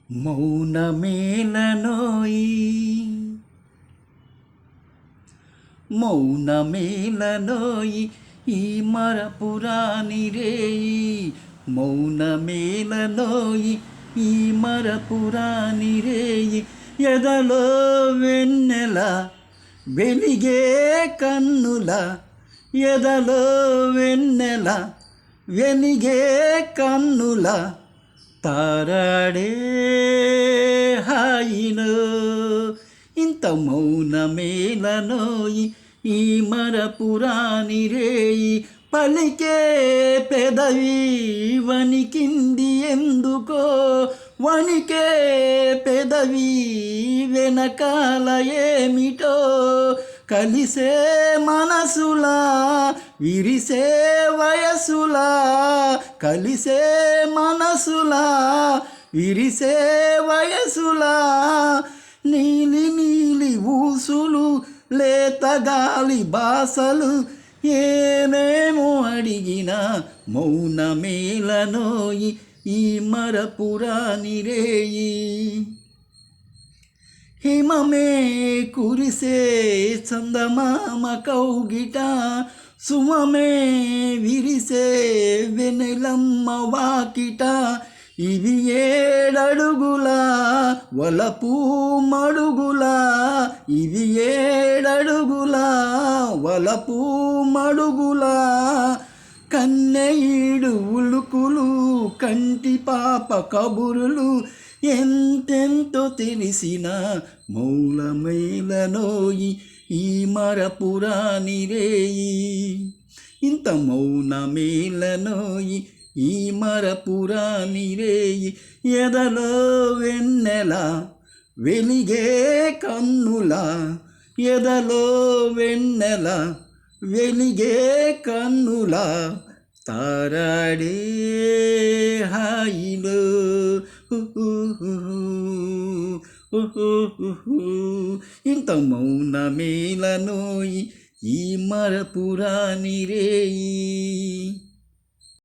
మౌనమేలనోయి మౌనమేలనోయి ఈ మరపురాని రేయి మౌనమేలనోయి ఈ మరపురాని రేయి ఎదలో వెన్నెల వెలిగే కన్నుల ఎదలో వెన్నెల వెలిగే కన్నుల తారాడే హాయిలో ఇంత మౌనమేలనోయి ఈ మరపురాని రేయి పలికే పెదవి వణికింది ఎందుకో వణికే పెదవి వెనకాల ఏమిటో కలిసే మనసులా విరిసే వయసులా కలిసే మనసులా విరిసే వయసులా నీలి నీలి ఊసులు లేత గాలి బాసలు ఏమేమో అడిగినా మౌనమేలనోయి ఈ మరపురాని రేయి హిమమే కురిసే చందమామ కౌగిట సుమమే విరిసే వెన్నెలమ్మ వాకిట ఇవి ఏడడుగుల వలపు మడుగుల ఇవి ఏడడుగుల వలపు మడుగుల కన్నెయిడు ఉలుకులు కంటి పాప కబురులు ఎంతెంతో తెలిసిన మౌనమేలనోయి ఈ మరపురాని రేయి ఇంత మౌనమేలనోయి ఈ మరపురాని రేయి ఎదలో వెన్నెల వెలిగే కన్నుల ఎదలో వెన్నెల వెలిగే కన్నుల తారాడే హాయిలో ఇంత మౌనమేలనోయి ఈ మరపురాని రేయి